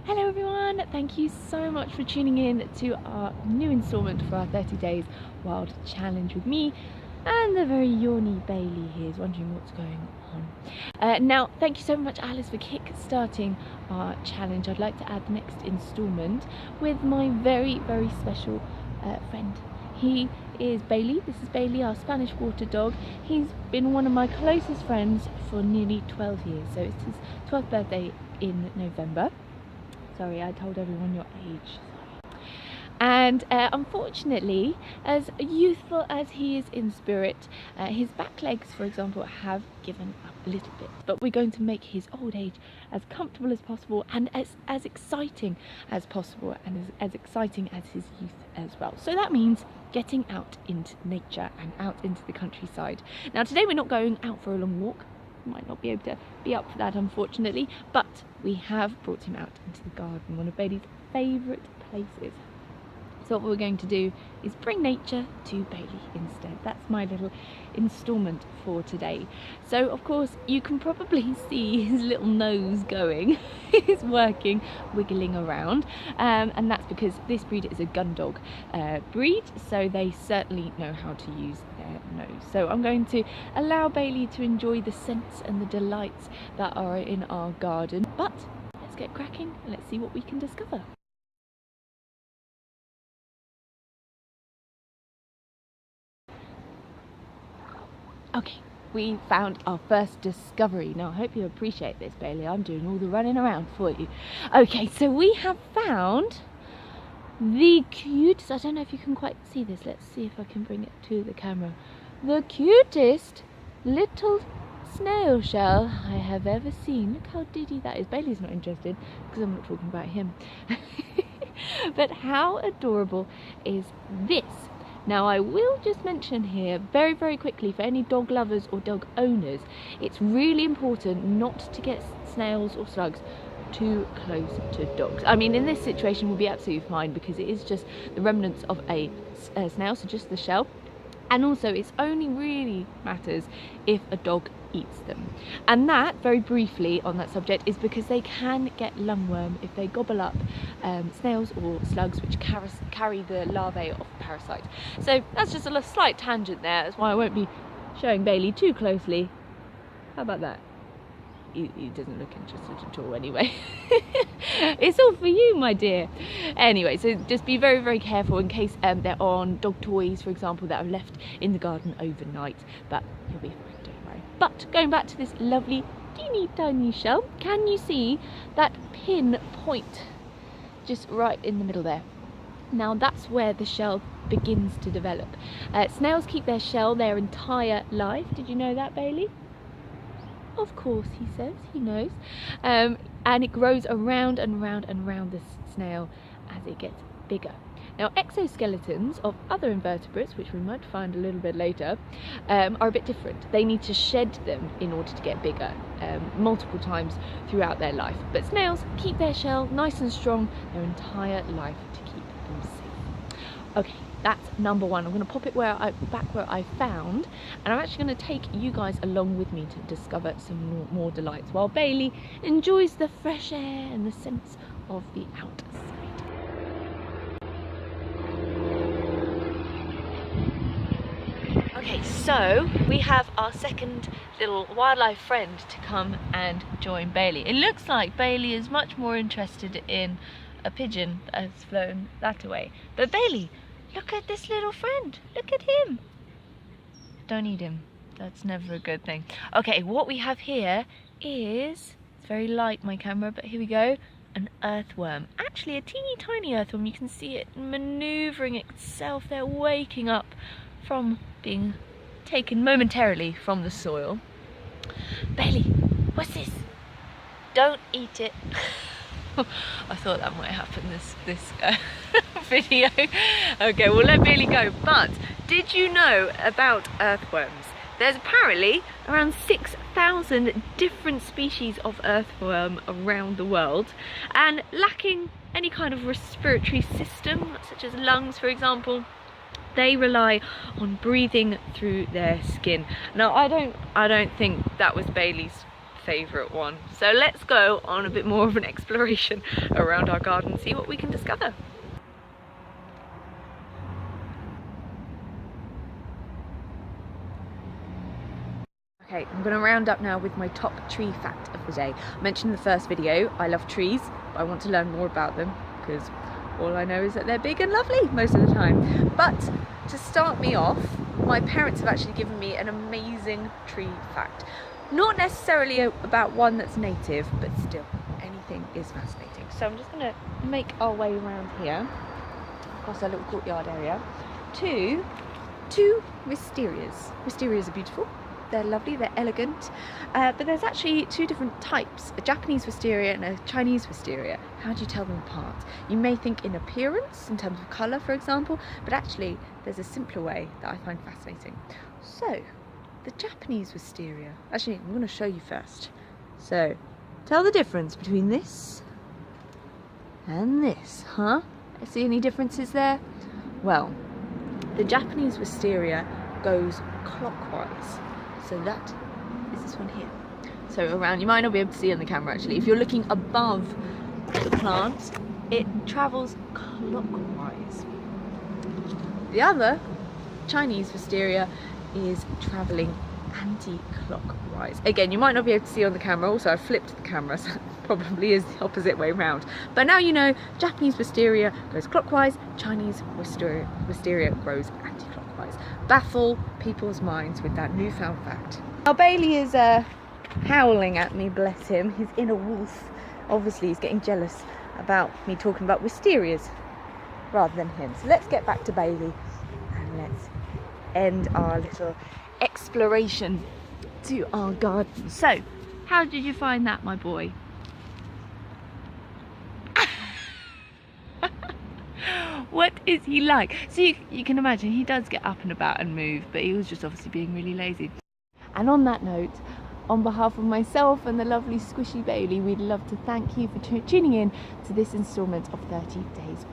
Hello everyone, thank you so much for tuning in to our new instalment for our 30 days wild challenge with me and the very yawny Bailey here is wondering what's going on. Now, thank you so much Alice for kick-starting our challenge. I'd like to add the next instalment with my very special friend. He is Bailey. This is Bailey, our Spanish water dog. He's been one of my closest friends for nearly 12 years, so it's his 12th birthday in November. Sorry, I told everyone your age. Sorry. And unfortunately, as youthful as he is in spirit, his back legs, for example, have given up a little bit. But we're going to make his old age as comfortable as possible and as exciting as possible, and as exciting as his youth as well. So that means getting out into nature and out into the countryside. Now today we're not going out for a long walk. Might not be able to be up for that, unfortunately, but we have brought him out into the garden, one of Bailey's favourite places. So what we're going to do is bring nature to Bailey instead. That's my little instalment for today. So of course you can probably see his little nose going. He's working, wiggling around, and that's because this breed is a gun dog breed, so they certainly know how to use their nose. So I'm going to allow Bailey to enjoy the scents and the delights that are in our garden, but let's get cracking and let's see what we can discover. Okay, we found our first discovery. Now I hope you appreciate this, Bailey. I'm doing all the running around for you. Okay, so we have found the cutest, I don't know if you can quite see this, let's see if I can bring it to the camera. The cutest little snail shell I have ever seen. Look how diddy that is. Bailey's not interested because I'm not talking about him. But how adorable is this? Now I will just mention here very quickly, for any dog lovers or dog owners, it's really important not to get snails or slugs too close to dogs. I mean, in this situation we'll be absolutely fine because it is just the remnants of a snail, so just the shell, and also it's only really matters if a dog eats them. And that, very briefly on that subject, is because they can get lungworm if they gobble up snails or slugs which carry the larvae of parasites. So that's just a slight tangent there. That's why I won't be showing Bailey too closely. How about that? He doesn't look interested at all anyway. It's all for you, my dear. Anyway, so just be very careful in case they're on dog toys, for example, that are left in the garden overnight, but you'll be fine, don't worry. But going back to this lovely teeny tiny shell, can you see that pin point just right in the middle there? Now that's where the shell begins to develop. Snails keep their shell their entire life. Did you know that, Bailey? Of course, he says, he knows. And it grows around and round the snail as it gets bigger. Now exoskeletons of other invertebrates, which we might find a little bit later, are a bit different. They need to shed them in order to get bigger, multiple times throughout their life. But snails keep their shell nice and strong their entire life to keep them safe. Okay, that's number one. I'm going to pop it back where I found, and I'm actually going to take you guys along with me to discover some more delights while Bailey enjoys the fresh air and the sense of the outside. Okay, so we have our second little wildlife friend to come and join Bailey. It looks like Bailey is much more interested in a pigeon that has flown that away. But Bailey, look at this little friend. Look at him. Don't eat him. That's never a good thing. Okay, what we have here is, it's very light, my camera, but here we go, an earthworm. Actually, a teeny tiny earthworm. You can see it maneuvering itself there, waking up from being taken momentarily from the soil. Bailey, what's this? Don't eat it. I thought that might happen this video. Okay, we'll let Bailey go. But did you know about earthworms? There's apparently around 6,000 different species of earthworm around the world, and lacking any kind of respiratory system, such as lungs, for example, they rely on breathing through their skin. Now, I don't think that was Bailey's favourite one. So let's go on a bit more of an exploration around our garden and see what we can discover. Okay, I'm going to round up now with my top tree fact of the day. I mentioned in the first video, I love trees, but I want to learn more about them because all I know is that they're big and lovely most of the time. But to start me off, my parents have actually given me an amazing tree fact. Not necessarily about one that's native, but still, anything is fascinating. So I'm just going to make our way around here, across our little courtyard area, to two wisterias. Wisterias are beautiful. They're lovely, they're elegant, but there's actually two different types, a Japanese wisteria and a Chinese wisteria. How do you tell them apart? You may think in appearance, in terms of colour for example, but actually there's a simpler way that I find fascinating. So, the Japanese wisteria, actually I'm going to show you first. So, tell the difference between this and this, huh? See any differences there? Well, the Japanese wisteria goes clockwise. So that is this one here. So around, you might not be able to see on the camera actually. If you're looking above the plant, it travels clockwise. The other, Chinese wisteria, is travelling anti-clockwise. Again, you might not be able to see on the camera. Also, I've flipped the camera, so it probably is the opposite way round. But now you know, Japanese wisteria goes clockwise, Chinese wisteria grows anti-clockwise. Baffle people's minds with that newfound fact. Now Bailey is howling at me, bless him. His inner wolf. Obviously he's getting jealous about me talking about wisterias rather than him. So let's get back to Bailey and let's end our little exploration to our garden. So, how did you find that, my boy? What is he like? So you can imagine he does get up and about and move, but he was just obviously being really lazy. And on that note, on behalf of myself and the lovely squishy Bailey, we'd love to thank you for tuning in to this instalment of 30 Days